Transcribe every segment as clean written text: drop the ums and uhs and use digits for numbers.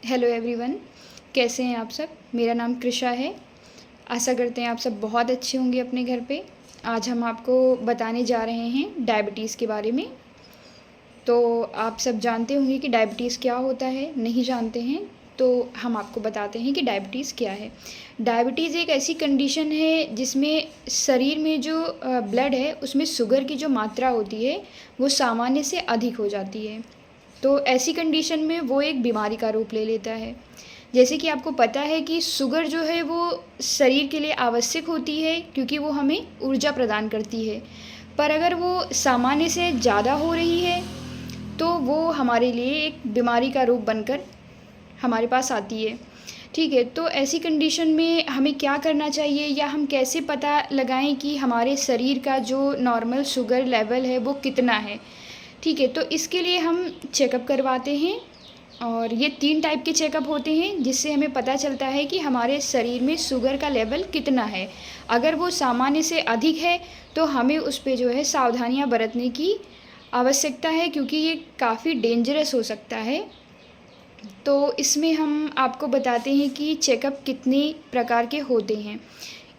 Hello everyone, कैसे हैं आप सब। मेरा नाम कृषा है। आशा करते हैं आप सब बहुत अच्छे होंगे अपने घर पे। आज हम आपको बताने जा रहे हैं डायबिटीज़ के बारे में। तो आप सब जानते होंगे कि डायबिटीज़ क्या होता है। नहीं जानते हैं तो हम आपको बताते हैं कि डायबिटीज़ क्या है। डायबिटीज़ एक ऐसी कंडीशन है जिसमें शरीर में जो ब्लड है उसमें शुगर की जो मात्रा होती है वो सामान्य से अधिक हो जाती है। तो ऐसी कंडीशन में वो एक बीमारी का रूप ले लेता है। जैसे कि आपको पता है कि शुगर जो है वो शरीर के लिए आवश्यक होती है क्योंकि वो हमें ऊर्जा प्रदान करती है। पर अगर वो सामान्य से ज़्यादा हो रही है तो वो हमारे लिए एक बीमारी का रूप बनकर हमारे पास आती है। ठीक है, तो ऐसी कंडीशन में हमें क्या करना चाहिए या हम कैसे पता लगाएं कि हमारे शरीर का जो नॉर्मल शुगर लेवल है वो कितना है। ठीक है, तो इसके लिए हम चेकअप करवाते हैं और ये 3 टाइप के चेकअप होते हैं जिससे हमें पता चलता है कि हमारे शरीर में शुगर का लेवल कितना है। अगर वो सामान्य से अधिक है तो हमें उस पे जो है सावधानियां बरतने की आवश्यकता है क्योंकि ये काफ़ी डेंजरस हो सकता है। तो इसमें हम आपको बताते हैं कि चेकअप कितने प्रकार के होते हैं।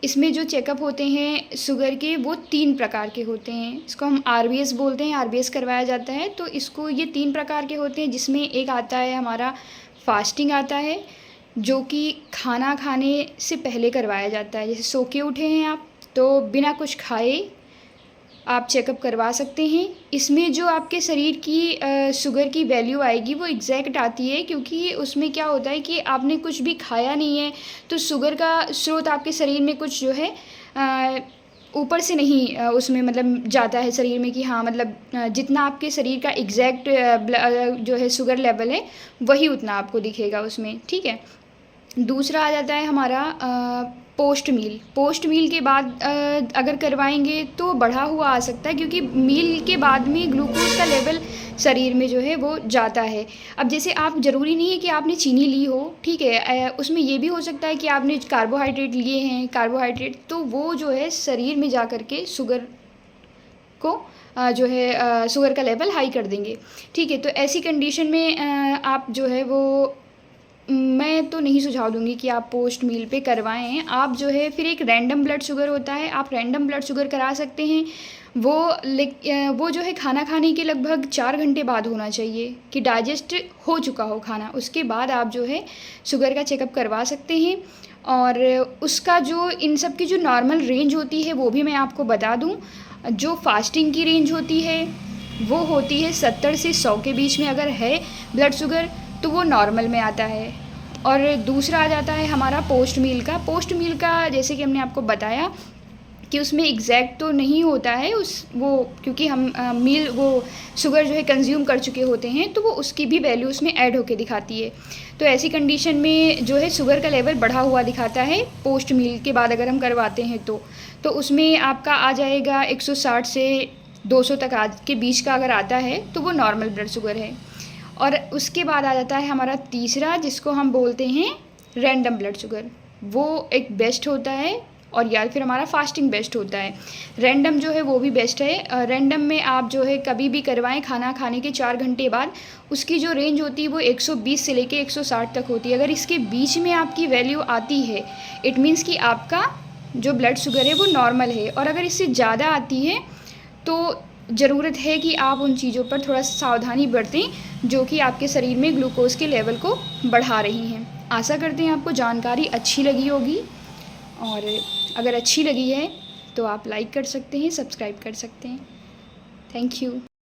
इसमें जो चेकअप होते हैं शुगर के वो 3 प्रकार के होते हैं। इसको हम आरबीएस बोलते हैं, आरबीएस करवाया जाता है। तो इसको ये 3 प्रकार के होते हैं जिसमें एक आता है हमारा फास्टिंग आता है, जो कि खाना खाने से पहले करवाया जाता है। जैसे सो के उठे हैं आप तो बिना कुछ खाए आप चेकअप करवा सकते हैं। इसमें जो आपके शरीर की शुगर की वैल्यू आएगी वो एग्जैक्ट आती है क्योंकि उसमें क्या होता है कि आपने कुछ भी खाया नहीं है तो शुगर का स्रोत आपके शरीर में कुछ जो है ऊपर से नहीं उसमें मतलब जाता है शरीर में कि हाँ मतलब जितना आपके शरीर का एग्जैक्ट जो है शुगर लेवल है वही उतना आपको दिखेगा उसमें। ठीक है, दूसरा आ जाता है हमारा पोस्ट मील के बाद अगर करवाएंगे तो बढ़ा हुआ आ सकता है क्योंकि मील के बाद में ग्लूकोज का लेवल शरीर में जो है वो जाता है। अब जैसे आप ज़रूरी नहीं है कि आपने चीनी ली हो, ठीक है, उसमें ये भी हो सकता है कि आपने कार्बोहाइड्रेट लिए हैं। कार्बोहाइड्रेट तो वो जो है शरीर में जा कर के शुगर को जो है शुगर का लेवल हाई कर देंगे। ठीक है, तो ऐसी कंडीशन में आप जो है वो मैं तो नहीं सुझाव दूंगी कि आप पोस्ट मील पे करवाएं। आप जो है फिर एक रैंडम ब्लड शुगर होता है, आप रैंडम ब्लड शुगर करा सकते हैं। वो जो है खाना खाने के लगभग 4 घंटे बाद होना चाहिए कि डाइजेस्ट हो चुका हो खाना। उसके बाद आप जो है शुगर का चेकअप करवा सकते हैं। और उसका जो इन सब की जो नॉर्मल रेंज होती है वो भी मैं आपको बता दूं। जो फास्टिंग की रेंज होती है वो होती है 70 से 100 के बीच में अगर है ब्लड शुगर तो वो नॉर्मल में आता है। और दूसरा आ जाता है हमारा पोस्ट मील का जैसे कि हमने आपको बताया कि उसमें एग्जैक्ट तो नहीं होता है वो क्योंकि हम मील वो शुगर जो है कंज्यूम कर चुके होते हैं तो वो उसकी भी वैल्यू उसमें ऐड होके दिखाती है। तो ऐसी कंडीशन में जो है शुगर का लेवल बढ़ा हुआ दिखाता है पोस्ट मील के बाद अगर हम करवाते हैं तो उसमें आपका आ जाएगा 160 से 200 तक आज के बीच का अगर आता है तो वो नॉर्मल ब्लड शुगर है। और उसके बाद आ जाता है हमारा तीसरा जिसको हम बोलते हैं रैंडम ब्लड शुगर। वो एक बेस्ट होता है और या फिर हमारा फास्टिंग बेस्ट होता है। रैंडम जो है वो भी बेस्ट है। रैंडम में आप जो है कभी भी करवाएं खाना खाने के 4 घंटे बाद। उसकी जो रेंज होती है वो 120 से लेके 160 तक होती है। अगर इसके बीच में आपकी वैल्यू आती है इट मीन्स कि आपका जो ब्लड शुगर है वो नॉर्मल है। और अगर इससे ज़्यादा आती है तो ज़रूरत है कि आप उन चीज़ों पर थोड़ा सावधानी बरतें जो कि आपके शरीर में ग्लूकोज के लेवल को बढ़ा रही हैं। आशा करते हैं आपको जानकारी अच्छी लगी होगी और अगर अच्छी लगी है तो आप लाइक कर सकते हैं, सब्सक्राइब कर सकते हैं। Thank you.